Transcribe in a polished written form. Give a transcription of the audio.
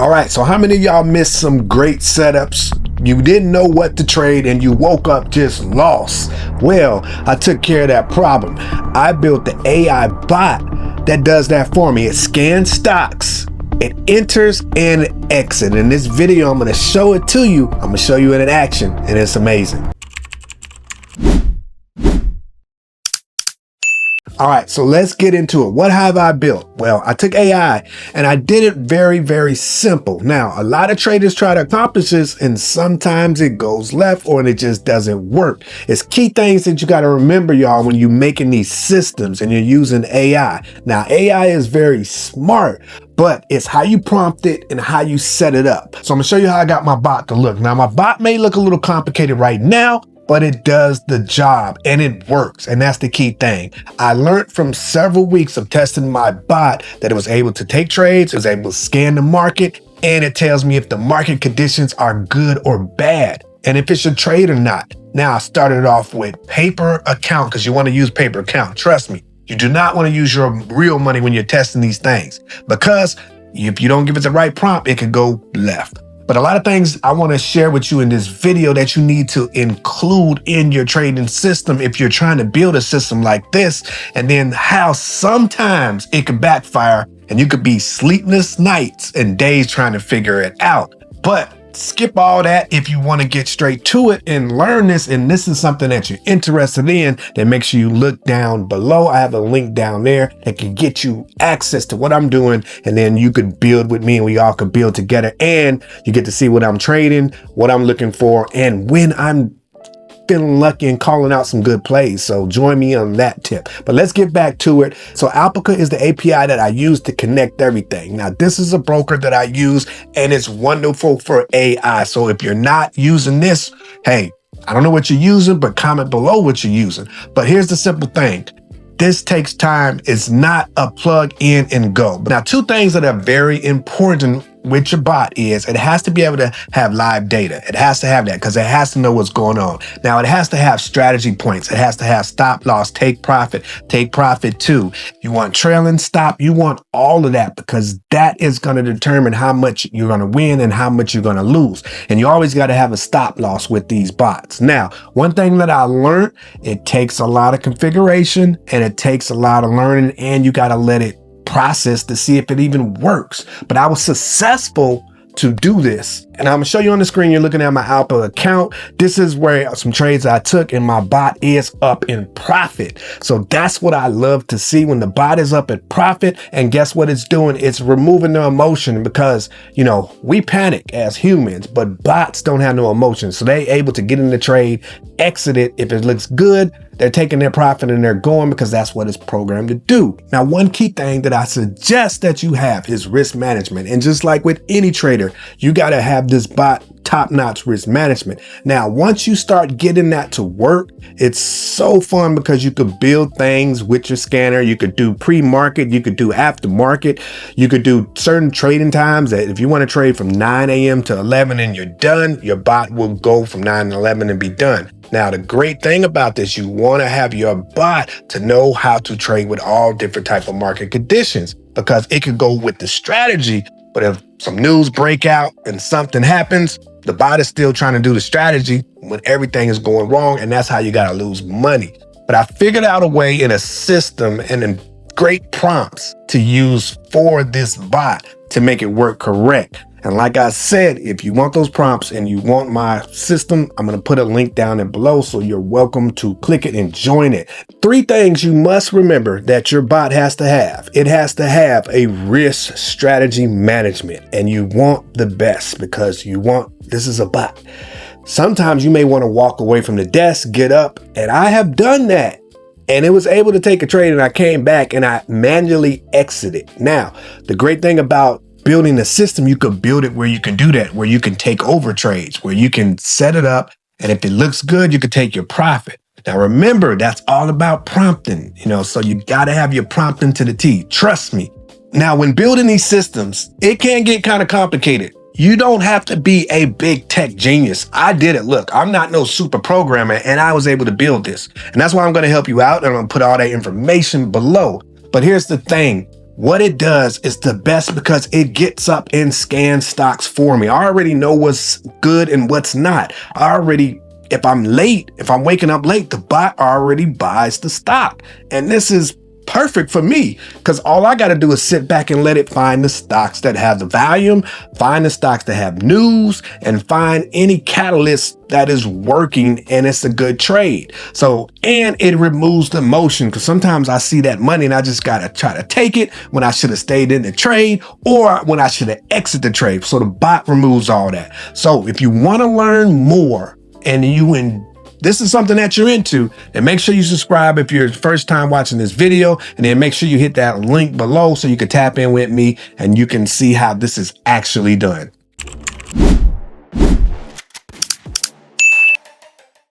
All right, so how many of y'all missed some great setups? You didn't know what to trade and you woke up just lost. Well, I took care of that problem. I built the AI bot that does that for me. It scans stocks, it enters and exits. In this video, I'm gonna show it to you. I'm gonna show you it in action, and it's amazing. All right, so let's get into it. What have I built? Well, I took AI and I did it very, very simple. Now, a lot of traders try to accomplish this and sometimes it goes left or it just doesn't work. It's key things that you got to remember, y'all, when you're making these systems and you're using AI. Now, AI is very smart, but it's how you prompt it and how you set it up. So I'm gonna show you how I got my bot to look. Now, my bot may look a little complicated right now, but it does the job and it works. And that's the key thing. I learned from several weeks of testing my bot that it was able to take trades, it was able to scan the market, and it tells me if the market conditions are good or bad, and if it should trade or not. Now, I started off with paper account because you want to use paper account. Trust me, you do not want to use your real money when you're testing these things, because if you don't give it the right prompt, it could go left. But a lot of things I want to share with you in this video that you need to include in your trading system if you're trying to build a system like this, and then how sometimes it could backfire and you could be sleepless nights and days trying to figure it out. But skip all that if you want to get straight to it and learn this, and this is something that you're interested in, then make sure you look down below. I have a link down there that can get you access to what I'm doing, and then you could build with me and we all could build together, and you get to see what I'm trading, what I'm looking for, and when I'm feeling lucky and calling out some good plays. So join me on that tip. But let's get back to it. So Alpaca is the API that I use to connect everything. Now, this is a broker that I use and it's wonderful for AI. So if you're not using this, hey, I don't know what you're using, but comment below what you're using. But here's the simple thing. This takes time. It's not a plug in and go. Now, two things that are very important with your bot is it has to be able to have live data. It has to have that because it has to know what's going on. Now, it has to have strategy points. It has to have stop loss, take profit too. You want trailing stop. You want all of that because that is going to determine how much you're going to win and how much you're going to lose. And you always got to have a stop loss with these bots. Now, one thing that I learned, it takes a lot of configuration and it takes a lot of learning, and you got to let it process to see if it even works. But I was successful to do this, and I'm gonna show you on the screen. You're looking at my Alpha account. This is where some trades I took, and my bot is up in profit. So that's what I love to see, when the bot is up in profit. And guess what it's doing? It's removing the emotion, because you know we panic as humans, but bots don't have no emotion. So they're able to get in the trade, exit it. If it looks good, they're taking their profit and they're going, because that's what it's programmed to do. Now, one key thing that I suggest that you have is risk management. And just like with any trader, you got to have this bot top-notch risk management. Now, once you start getting that to work, it's so fun because you could build things with your scanner. You could do pre-market, you could do after-market, you could do certain trading times that if you want to trade from 9 a.m. to 11 and you're done, your bot will go from 9 to 11 and be done. Now, the great thing about this, you want to have your bot to know how to trade with all different type of market conditions, because it could go with the strategy, but if some news break out and something happens, the bot is still trying to do the strategy when everything is going wrong, and that's how you got to lose money. But I figured out a way in a system and in great prompts to use for this bot to make it work correct. And like I said, if you want those prompts and you want my system, I'm going to put a link down there below, so you're welcome to click it and join it. 3 things you must remember that your bot has to have. It has to have a risk strategy management, and you want the best because this is a bot. Sometimes you may want to walk away from the desk, get up, and I have done that. And it was able to take a trade, and I came back and I manually exited. Now, the great thing about building a system, you could build it where you can do that, where you can take over trades, where you can set it up, and if it looks good, you could take your profit. Now remember, that's all about prompting, so you got to have your prompting to the T. Trust me. Now, when building these systems, it can get kind of complicated. You don't have to be a big tech genius. I did it. Look, I'm not no super programmer, and I was able to build this. And that's why I'm going to help you out, and I'm going to put all that information below. But here's the thing. what it does is the best because it gets up and scans stocks for me. I already know what's good and what's not. If I'm late, if I'm waking up late, the bot already buys the stock. And this is perfect for me because all I got to do is sit back and let it find the stocks that have the volume, find the stocks that have news, and find any catalyst that is working and it's a good trade. So, and it removes the emotion because sometimes I see that money and I just got to try to take it when I should have stayed in the trade or when I should have exited the trade. So the bot removes all that. So if you want to learn more and this is something that you're into, then make sure you subscribe if you're first time watching this video, and then make sure you hit that link below so you can tap in with me and you can see how this is actually done.